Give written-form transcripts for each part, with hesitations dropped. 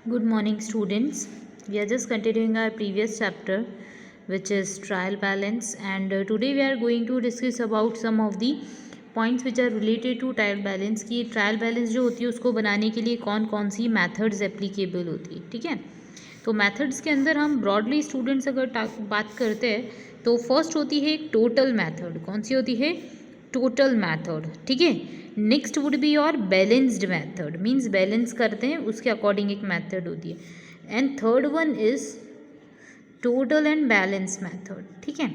Good morning, students. We are just continuing our previous chapter, which is trial balance, and today we are going to discuss about some of the points which are related to trial balance. कि trial balance जो होती है उसको बनाने के लिए कौन कौन सी methods applicable होती है, ठीक है। तो methods के अंदर हम broadly students अगर बात करते हैं तो फर्स्ट होती है एक टोटल मैथड। कौन सी होती है? टोटल मैथड, ठीक है। Next would be your balanced method, means balance करते हैं उसके अकॉर्डिंग एक मैथड होती है। And third one is total and balance method, ठीक है।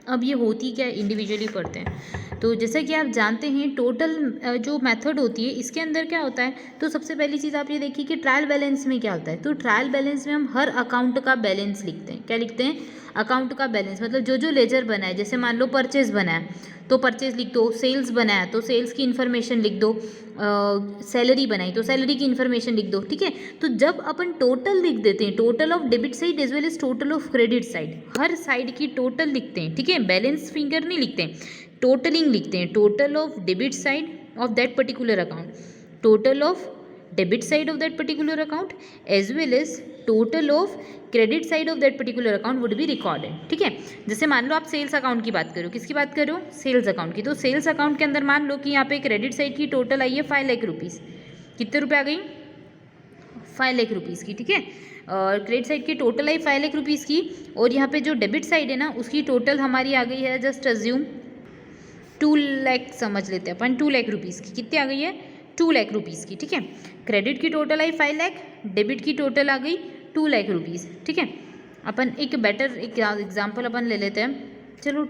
अब ये होती क्या इंडिविजुअली पढ़ते हैं। तो जैसा कि आप जानते हैं टोटल जो मेथड होती है इसके अंदर क्या होता है, तो सबसे पहली चीज़ आप ये देखिए कि ट्रायल बैलेंस में क्या होता है। तो ट्रायल बैलेंस में हम हर अकाउंट का बैलेंस लिखते हैं। क्या लिखते हैं? अकाउंट का बैलेंस। मतलब जो जो लेजर बना है, जैसे मान लो परचेज बना है तो परचेज लिख दो, सेल्स बनाया तो सेल्स की इन्फॉर्मेशन लिख दो, सैलरी बनाई तो सैलरी की इन्फॉर्मेशन लिख दो, ठीक है। तो जब अपन टोटल लिख देते हैं, total of debit side as well as total of credit side, हर साइड की टोटल लिखते हैं, ठीक है। बैलेंस फिगर नहीं लिखते हैं, टोटलिंग लिखते हैं। Total of debit side of that particular account, total of debit side of that particular account as well as total of credit side of that particular account would be recorded, ठीक है। जैसे मान लो आप sales account की बात करो, किसकी बात करो? सेल्स अकाउंट की। तो सेल्स अकाउंट के अंदर मान लो कि यहाँ पे क्रेडिट साइड की टोटल आई है 5 लाख रुपीज़। कितने रुपये आ गई? 5 लाख रुपीज़ की, ठीक है। और क्रेडिट साइड की टोटल आई 5 लाख रुपीज़ की, और यहाँ पे जो डेबिट साइड है ना उसकी टोटल हमारी आ गई है, जस्ट अज्यूम 2 लाख समझ लेते हैं अपन, 2 लाख रुपीज़ की। कितनी आ गई है? 2 लाख रुपीज़ की, ठीक है। क्रेडिट की टोटल आई 5 लाख, डेबिट की टोटल आ गई 2 लाख रुपीज़, ठीक है। अपन एक बेटर एक एग्जांपल अपन ले लेते हैं, चलो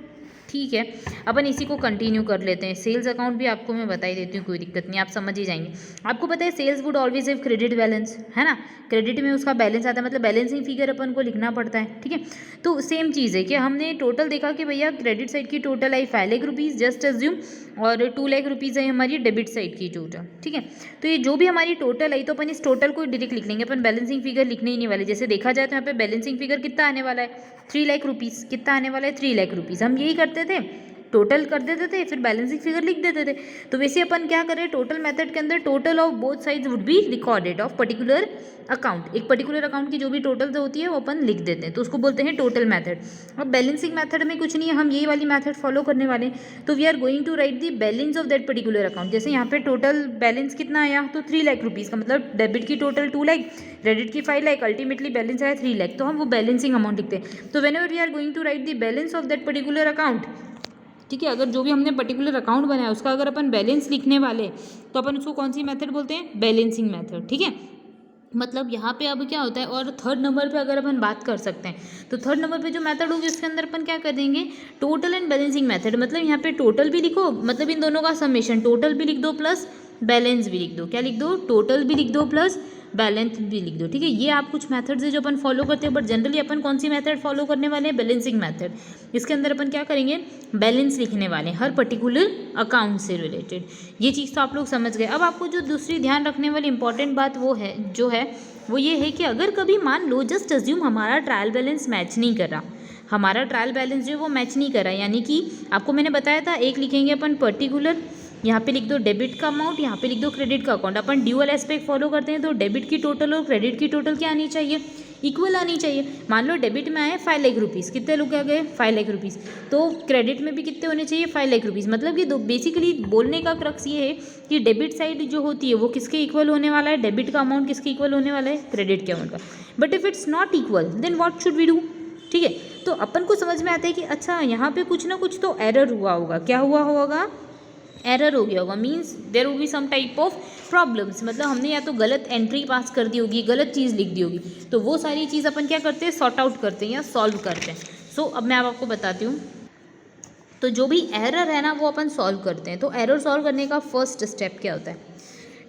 ठीक है। अपन इसी को कंटिन्यू कर लेते हैं। सेल्स अकाउंट भी आपको मैं बता ही देती हूँ, कोई दिक्कत नहीं, आप समझ ही जाएंगे। आपको पता है sales would always have credit balance, है ना। क्रेडिट में उसका बैलेंस आता है, मतलब बैलेंसिंग फिगर अपन को लिखना पड़ता है, ठीक है। तो सेम चीज़ है कि हमने टोटल देखा कि भैया क्रेडिट साइड की total I 5 lakh rupees, just assume, और 2 लाख रुपीज़ है हमारी डेबिट साइड की टोटल, ठीक है। तो ये जो भी हमारी टोटल आई तो अपन इस टोटल को डायरेक्ट लिख लेंगे, अपन बैलेंसिंग फिगर लिखने ही नहीं वाले। जैसे देखा जाए तो यहाँ पे बैलेंसिंग फिगर कितना आने वाला है? 3 लाख रुपीज़। कितना आने वाला है? 3 लाख रुपीज़। हम यही करते थे, टोटल कर देते थे फिर बैलेंसिंग फिगर लिख देते थे। तो वैसे अपन क्या करें, टोटल मेथड के अंदर total of both sides would be recorded of particular account. एक पर्टिकुलर अकाउंट की जो भी टोटल होती है वो अपन लिख देते हैं, तो उसको बोलते हैं टोटल मेथड। अब बैलेंसिंग मेथड में कुछ नहीं है, हम यही वाली मेथड फॉलो करने वाले हैं। तो we are going to write the balance of that particular account. जैसे यहाँ पे टोटल बैलेंस कितना आया, तो 3 लाख रुपीज़ का, मतलब डेबिट की टोटल 2 लाख, क्रेडिट की 5 लाख, अल्टीमेटली बैलेंस आया 3 लाख, तो हम वो बैलेंसिंग अमाउंट लिखते हैं। तो whenever we are going to write the balance of that particular account, ठीक है, अगर जो भी हमने पर्टिकुलर अकाउंट बनाया उसका अगर अपन बैलेंस लिखने वाले तो अपन उसको कौन सी मेथड बोलते हैं? बैलेंसिंग मेथड, ठीक है। मतलब यहाँ पे अब क्या होता है, और थर्ड नंबर पे अगर अपन बात कर सकते हैं तो थर्ड नंबर पे जो मेथड होगी उसके अंदर अपन क्या कर देंगे, टोटल एंड बैलेंसिंग मेथड। मतलब यहाँ पे टोटल भी लिखो, मतलब इन दोनों का समेशन, टोटल भी लिख दो प्लस बैलेंस भी लिख दो। क्या लिख दो? टोटल भी लिख दो प्लस बैलेंस भी लिख दो, ठीक है। ये आप कुछ मेथड्स है जो अपन फॉलो करते हैं, बट जनरली अपन कौन सी मेथड फॉलो करने वाले हैं? Balancing method. इसके अंदर अपन क्या करेंगे? बैलेंस लिखने वाले हैं हर पर्टिकुलर अकाउंट से रिलेटेड। ये चीज़ तो आप लोग समझ गए। अब आपको जो दूसरी ध्यान रखने वाली इंपॉर्टेंट बात वो है, जो है वो ये है कि अगर कभी मान लो जस्ट अज्यूम हमारा ट्रायल बैलेंस मैच नहीं कर रहा, हमारा ट्रायल बैलेंस जो है वो मैच नहीं कर रहा, यानी कि आपको मैंने बताया था एक लिखेंगे अपन पर्टिकुलर, यहाँ पे लिख दो डेबिट का अमाउंट, यहाँ पे लिख दो क्रेडिट का अकाउंट। अपन ड्यूअल एस्पेक्ट फॉलो करते हैं, तो डेबिट की टोटल और क्रेडिट की टोटल क्या आनी चाहिए? इक्वल आनी चाहिए। मान लो डेबिट में आए 5 लाख रुपीज़, कितने लोग आ गए? 5 लाख रुपीज़। तो क्रेडिट में भी कितने होने चाहिए? 5 लाख रुपीज़। मतलब कि दो बेसिकली बोलने का क्रक्स ये है कि डेबिट साइड जो होती है वो किसके इक्वल होने वाला है? डेबिट का अमाउंट किसके इक्वल होने वाला है? क्रेडिट के अमाउंट का। But if it's not equal then what should we do, ठीक है। तो अपन को समझ में आता है कि अच्छा यहाँ पे कुछ ना कुछ तो एरर हुआ होगा। क्या हुआ होगा? एरर हो गया होगा, means there will be some type of problems. मतलब हमने या तो गलत एंट्री पास कर दी होगी, गलत चीज़ लिख दी होगी। तो वो सारी चीज़ अपन क्या करते हैं? सॉर्ट आउट करते हैं या सॉल्व करते हैं। सो अब मैं आपको बताती हूँ। तो जो भी एरर है ना वो अपन सॉल्व करते हैं। तो एरर सॉल्व करने का फर्स्ट स्टेप क्या होता है?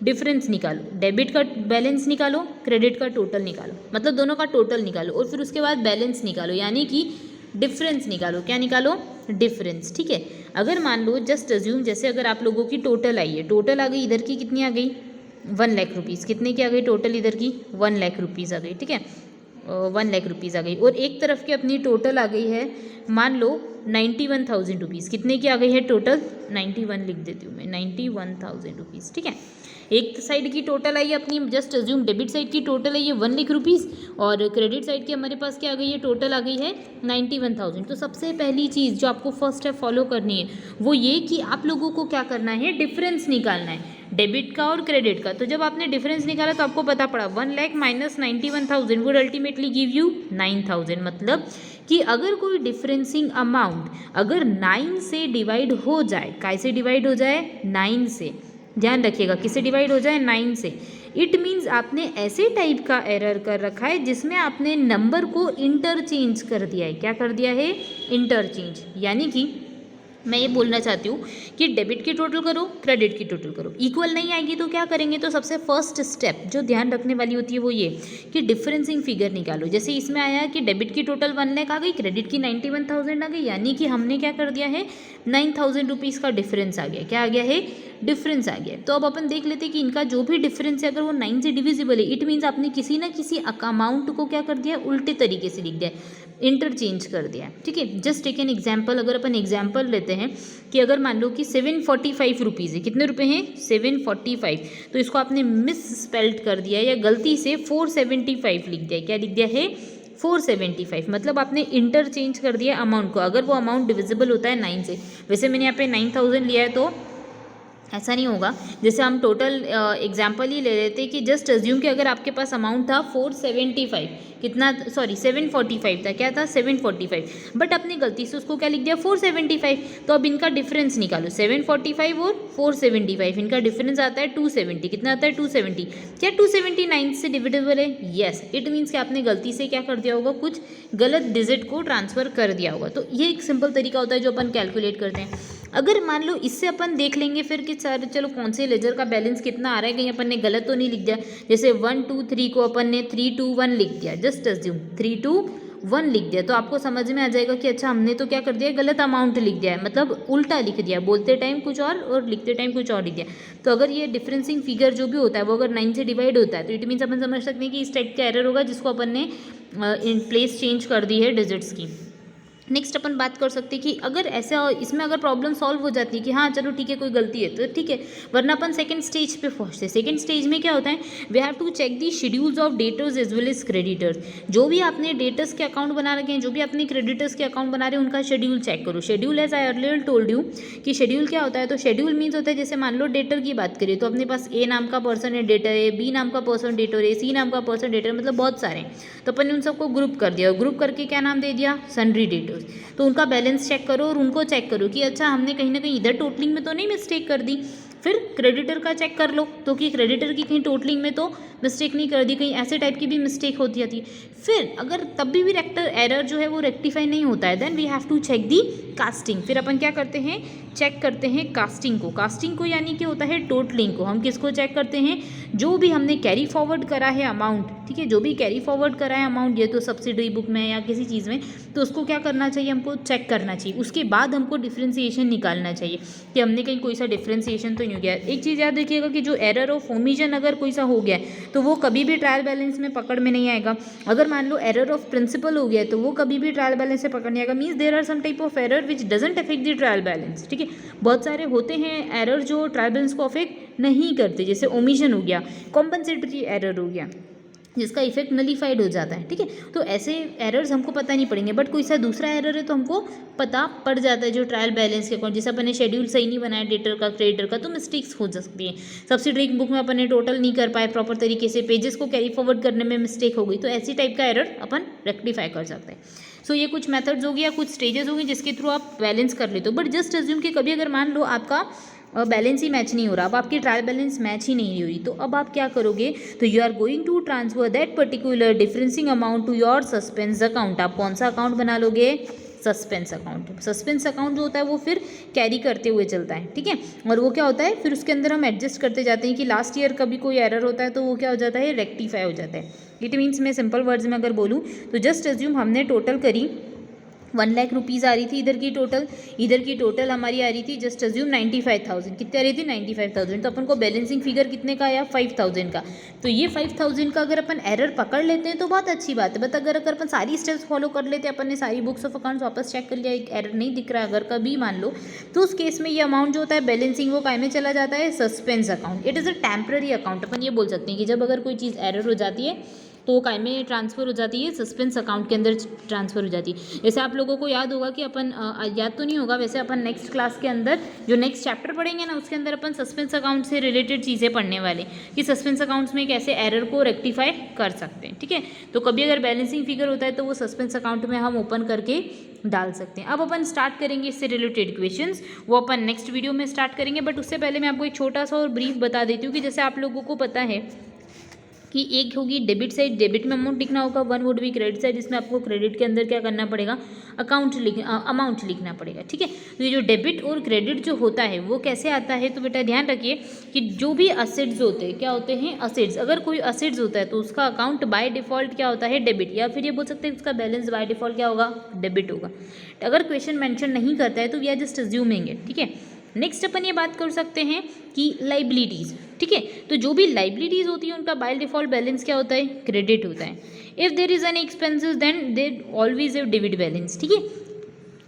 डिफरेंस निकालो, डेबिट का बैलेंस निकालो, क्रेडिट का टोटल निकालो, मतलब दोनों का टोटल निकालो, और फिर उसके बाद बैलेंस निकालो, यानी कि डिफरेंस निकालो। क्या निकालो? डिफरेंस, ठीक है। अगर मान लो जस्ट अज्यूम, जैसे अगर आप लोगों की टोटल आई है, टोटल आ गई इधर की कितनी आ गई? 1 लाख रुपीज़। कितने की आ गई टोटल? इधर की 1 लाख रुपीज़ आ गई, ठीक है। 1 लाख रुपीज़ आ गई, और एक तरफ की अपनी टोटल आ गई है मान लो 91,000 रुपीज़। कितने की आ गई है टोटल? 91 लिख देती हूँ मैं, 91,000 रुपीज़, ठीक है। एक साइड की टोटल आई अपनी, जस्ट अज्यूम डेबिट साइड की टोटल आई है 1 लाख रुपीज़ और क्रेडिट साइड की हमारे पास क्या आ गई है, टोटल आ गई है 91,000। तो सबसे पहली चीज़ जो आपको फर्स्ट स्टेप फॉलो करनी है वो ये कि आप लोगों को क्या करना है, डिफरेंस निकालना है डेबिट का और क्रेडिट का। तो जब आपने डिफरेंस निकाला तो आपको पता पड़ा 1 lakh minus 91,000 would ultimately give you 9,000। मतलब कि अगर कोई डिफरेंसिंग अमाउंट अगर 9 से डिवाइड हो जाए, कैसे डिवाइड हो जाए, 9 से, ध्यान रखिएगा किससे डिवाइड हो जाए, 9 से, इट मीन्स आपने ऐसे टाइप का एरर कर रखा है जिसमें आपने नंबर को इंटरचेंज कर दिया है। क्या कर दिया है, इंटरचेंज। यानी कि मैं ये बोलना चाहती हूँ कि डेबिट की टोटल करो, क्रेडिट की टोटल करो, इक्वल नहीं आएगी तो क्या करेंगे, तो सबसे फर्स्ट स्टेप जो ध्यान रखने वाली होती है वो ये कि डिफरेंसिंग फिगर निकालो। जैसे इसमें आया कि डेबिट की टोटल 1 लाख आ गई, क्रेडिट की 91,000 आ गई, यानी कि हमने क्या कर दिया है, 9,000 रुपीज़ का डिफरेंस आ गया। क्या आ गया है, डिफरेंस आ गया। तो अब अपन देख लेते हैं कि इनका जो भी डिफरेंस है अगर वो 9 से डिविजिबल है, इट मीन्स आपने किसी ना किसी अमाउंट को क्या कर दिया, उल्टे तरीके से लिख दिया, इंटरचेंज कर दिया। ठीक है, जस्ट टेक एन एग्जाम्पल। अगर अपन एग्जाम्पल लेते हैं कि अगर मान लो कि 745 रुपीज़ है, कितने रुपए हैं, 745, तो इसको आपने मिस स्पेल्ड कर दिया या गलती से 475 लिख दिया। क्या लिख दिया है, 475, मतलब आपने इंटरचेंज कर दिया अमाउंट को। अगर वो अमाउंट डिविजिबल होता है 9 से, वैसे मैंने यहाँ पे 9,000 लिया है तो ऐसा नहीं होगा। जैसे हम टोटल एग्जाम्पल ही ले लेते हैं कि जस्ट अज्यूम कि अगर आपके पास अमाउंट था 475, कितना, सॉरी 745 था, क्या था 745, बट अपनी गलती से उसको क्या लिख दिया 475। तो अब इनका डिफरेंस निकालो, 745 और 475, इनका डिफरेंस आता है 270। कितना आता है, 270। क्या 279 से डिविडेबल है, यस। इट मीन्स कि आपने गलती से क्या कर दिया होगा, कुछ गलत डिजिट को ट्रांसफर कर दिया होगा। तो ये एक सिंपल तरीका होता है जो अपन कैलकुलेट करते हैं। अगर मान लो इससे अपन देख लेंगे फिर कि सर चलो कौन से लेजर का बैलेंस कितना आ रहा है, कहीं अपन ने गलत तो नहीं लिख दिया। जैसे 1 2 3 को अपन ने 3 2 1 लिख दिया, जस्ट अज्यूम 3 2 1 लिख दिया, तो आपको समझ में आ जाएगा कि अच्छा हमने तो क्या कर दिया, गलत अमाउंट लिख दिया है, मतलब उल्टा लिख दिया, बोलते टाइम कुछ और लिखते टाइम कुछ और लिख दिया। तो अगर ये डिफरेंसिंग फिगर जो भी होता है वो अगर 9 से डिवाइड होता है तो इट मीन्स अपन समझ सकते हैं कि इस टाइप का एरर होगा जिसको अपन ने प्लेस चेंज कर दी है डिजिट्स की। नेक्स्ट अपन बात कर सकते हैं कि अगर ऐसा इसमें अगर प्रॉब्लम सॉल्व हो जाती है कि हाँ चलो ठीक है कोई गलती है तो ठीक है, वरना अपन सेकंड स्टेज पे पहुँचते हैं। सेकंड स्टेज में क्या होता है, we have to check the schedules of debtors as well as creditors. जो भी आपने डेटर्स के अकाउंट बना रखे हैं, जो भी आपने क्रेडिटर्स के अकाउंट बना रहे हैं, उनका शेड्यूल चेक करो। Schedule as I earlier told you कि शेड्यूल क्या होता है, तो शेड्यूल मीन्स होता है जैसे मान लो डेटर की बात करें तो अपने पास ए नाम का पर्सन है डेटर है, बी नाम का पर्सन डेटर है, सी नाम का पर्सन डेटर, मतलब बहुत सारे हैं। तो अपन ने उन सबको ग्रुप कर दिया, ग्रुप करके क्या नाम दे दिया, सन्ड्री डेटर्स। तो उनका बैलेंस चेक करो और उनको चेक करो कि अच्छा हमने कहीं ना कहीं इधर टोटलिंग में तो नहीं मिस्टेक कर दी। फिर क्रेडिटर का चेक कर लो तो कि क्रेडिटर की कहीं टोटलिंग में तो मिस्टेक नहीं कर दी, कहीं ऐसे टाइप की भी मिस्टेक होती आती। फिर अगर तब भी रेक्टर एरर जो है वो रेक्टिफाई नहीं होता है, then we have to check the casting. फिर अपन क्या करते हैं, चेक करते हैं कास्टिंग को। कास्टिंग को यानी कि होता है टोटलिंग को। हम किसको चेक करते हैं, जो भी हमने कैरी फॉरवर्ड करा है अमाउंट, ठीक है, जो भी कैरी फॉरवर्ड करा है अमाउंट, ये तो सब्सिडरी बुक में या किसी चीज़ में, तो उसको क्या करना चाहिए, हमको चेक करना चाहिए। उसके बाद हमको डिफ्रेंसिएशन निकालना चाहिए कि हमने कहीं कोई सा डिफ्रेंसिएशन तो नहीं हो गया। एक चीज़ याद रखिएगा कि जो एरर ऑफ ओमिशन अगर कोई सा हो गया है तो वो कभी भी ट्रायल बैलेंस में पकड़ में नहीं आएगा। अगर मान लो एरर ऑफ प्रिंसिपल हो गया है तो वो कभी भी ट्रायल बैलेंस से पकड़ नहीं आएगा। Means there are some type of error which doesn't affect the trial balance. ठीक है, बहुत सारे होते हैं एरर जो ट्रायल बैलेंस को अफेक्ट नहीं करते, जैसे ओमिशन हो गया, कॉम्पनसेटरी एरर हो गया जिसका इफेक्ट नलीफाइड हो जाता है। ठीक है, तो ऐसे एरर्स हमको पता नहीं पड़ेंगे, बट कोई सा दूसरा एरर है तो हमको पता पड़ जाता है जो ट्रायल बैलेंस के अकाउंट, जैसे अपन ने शेड्यूल सही नहीं बनाया डेटर का क्रेडिटर का तो मिस्टेक्स हो सकती है। सब्सिडरी बुक में अपन ने टोटल नहीं कर पाए प्रॉपर तरीके से, पेजेस को कैरी फॉरवर्ड करने में मिस्टेक हो गई, तो ऐसी टाइप का एरर अपन रेक्टिफाई कर सकते हैं। सो ये कुछ मेथड्स हो गया, कुछ स्टेजेस हो गई जिसके थ्रू आप बैलेंस कर लेते हो। बट जस्ट अज्यूम कि कभी अगर मान लो आपका बैलेंस ही मैच नहीं हो रहा, अब आपकी ट्रायल बैलेंस मैच ही नहीं हो रही, तो अब आप क्या करोगे, तो you are going to transfer that particular differencing amount to your suspense account. आप कौन सा अकाउंट बना लोगे, सस्पेंस अकाउंट। सस्पेंस अकाउंट जो होता है वो फिर कैरी करते हुए चलता है। ठीक है, और वो क्या होता है, फिर उसके अंदर हम एडजस्ट करते जाते हैं कि लास्ट ईयर कभी कोई एरर होता है तो वो क्या हो जाता है, रेक्टिफाई हो जाता है। इट मीन्स मैं सिंपल वर्ड्स में अगर बोलूँ तो जस्ट अज्यूम हमने टोटल करी 1 लाख रुपीज़ आ रही थी इधर की टोटल हमारी आ रही थी, जस्ट अज्यूम 95,000, कितनी आ रही थी 95,000, तो अपन को बैलेंसिंग फिगर कितने का आया 5,000 का। तो ये 5,000 का अगर अपन एरर पकड़ लेते हैं तो बहुत अच्छी बात है, बट अगर अपन सारी स्टेप्स फॉलो कर लेते हैं, अपन ने सारी बुक्स ऑफ अकाउंट्स वापस चेक कर लिया, एक एरर नहीं दिख रहा अगर कभी मान लो, तो उस केस में ये अमाउंट जो होता है बैलेंसिंग वो काय में चला जाता है, suspense account. It is a temporary account. अपन ये बोल सकते हैं कि जब अगर कोई चीज़ एरर हो जाती है तो काय में ट्रांसफ़र हो जाती है, सस्पेंस अकाउंट के अंदर ट्रांसफ़र हो जाती है। जैसे आप लोगों को याद होगा कि अपन याद तो नहीं होगा वैसे, अपन नेक्स्ट क्लास के अंदर जो नेक्स्ट चैप्टर पढ़ेंगे ना उसके अंदर अपन सस्पेंस अकाउंट से रिलेटेड चीज़ें पढ़ने वाले कि सस्पेंस अकाउंट्स में कैसे एरर को रेक्टिफाई कर सकते हैं, ठीक है। तो कभी अगर बैलेंसिंग फिगर होता है तो वो सस्पेंस अकाउंट में हम ओपन करके डाल सकते हैं। अब अपन स्टार्ट करेंगे इससे रिलेटेड इक्वेशंस, वो अपन नेक्स्ट वीडियो में स्टार्ट करेंगे, बट उससे पहले मैं आपको एक छोटा सा और ब्रीफ बता देती हूँ कि जैसे आप लोगों को पता है कि एक होगी डेबिट साइड, डेबिट में अमाउंट लिखना होगा, one would be credit side, जिसमें आपको क्रेडिट के अंदर क्या करना पड़ेगा, अमाउंट लिखना पड़ेगा, ठीक है। तो ये जो डेबिट और क्रेडिट जो होता है वो कैसे आता है, तो बेटा ध्यान रखिए कि जो भी असेट्स होते हैं क्या होते हैं, असेट्स। अगर कोई असेट्स होता है तो उसका अकाउंट बाय डिफॉल्ट क्या होता है, डेबिट, या फिर ये बोल सकते हैं उसका बैलेंस बाय डिफॉल्ट क्या होगा, डेबिट होगा। अगर क्वेश्चन मेंशन नहीं करता है तो we are just assuming it, ठीक है। नेक्स्ट अपन ये बात कर सकते हैं कि लाइबिलिटीज़, ठीक है। तो जो भी लाइबिलिटीज़ होती है उनका बाय डिफॉल्ट बैलेंस क्या होता है, क्रेडिट होता है। If there is any expenses then they always have debit balance, ठीक है।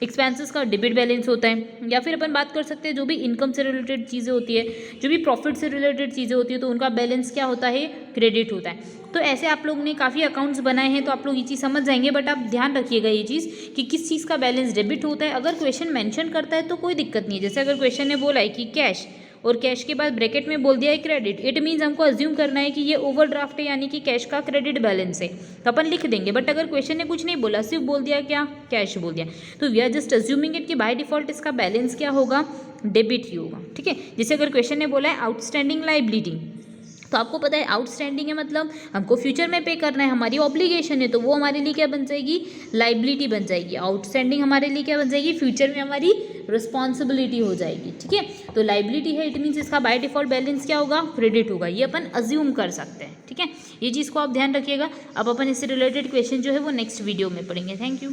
एक्सपेंसेस का डेबिट बैलेंस होता है। या फिर अपन बात कर सकते हैं जो भी इनकम से रिलेटेड चीज़ें होती है, जो भी प्रॉफिट से रिलेटेड चीज़ें होती है, तो उनका बैलेंस क्या होता है, क्रेडिट होता है। तो ऐसे आप लोग ने काफ़ी अकाउंट्स बनाए हैं तो आप लोग ये चीज़ समझ जाएंगे, बट आप ध्यान रखिएगा ये चीज़ कि किस चीज़ का बैलेंस डेबिट होता है। अगर क्वेश्चन मेंशन करता है तो कोई दिक्कत नहीं है। जैसे अगर क्वेश्चन ने बोला है कि कैश, और कैश के बाद ब्रैकेट में बोल दिया है क्रेडिट, इट मीन्स हमको अज्यूम करना है कि ये ओवरड्राफ्ट है, यानी कि कैश का क्रेडिट बैलेंस है, तो अपन लिख देंगे। बट अगर क्वेश्चन ने कुछ नहीं बोला, सिर्फ बोल दिया क्या, कैश बोल दिया, तो we are just assuming it कि बाय डिफॉल्ट इसका बैलेंस क्या होगा, डेबिट ही होगा, ठीक है। जैसे अगर क्वेश्चन ने बोला है आउटस्टैंडिंग लाइबिलिटी, तो आपको पता है आउटस्टैंडिंग है मतलब हमको फ्यूचर में पे करना है, हमारी ऑब्लिगेशन है, तो वो हमारे लिए क्या बन जाएगी, लाइबिलिटी बन जाएगी। आउटस्टैंडिंग हमारे लिए क्या बन जाएगी, फ्यूचर में हमारी रिस्पॉन्सिबिलिटी हो जाएगी, ठीक है। तो लाइबिलिटी है, इट मीन्स इसका बाय डिफॉल्ट बैलेंस क्या होगा, क्रेडिट होगा, ये अपन अज्यूम कर सकते हैं, ठीक है। ये चीज़ को आप ध्यान रखिएगा। अब अपन इससे रिलेटेड क्वेश्चन जो है वो नेक्स्ट वीडियो में पढ़ेंगे। Thank you.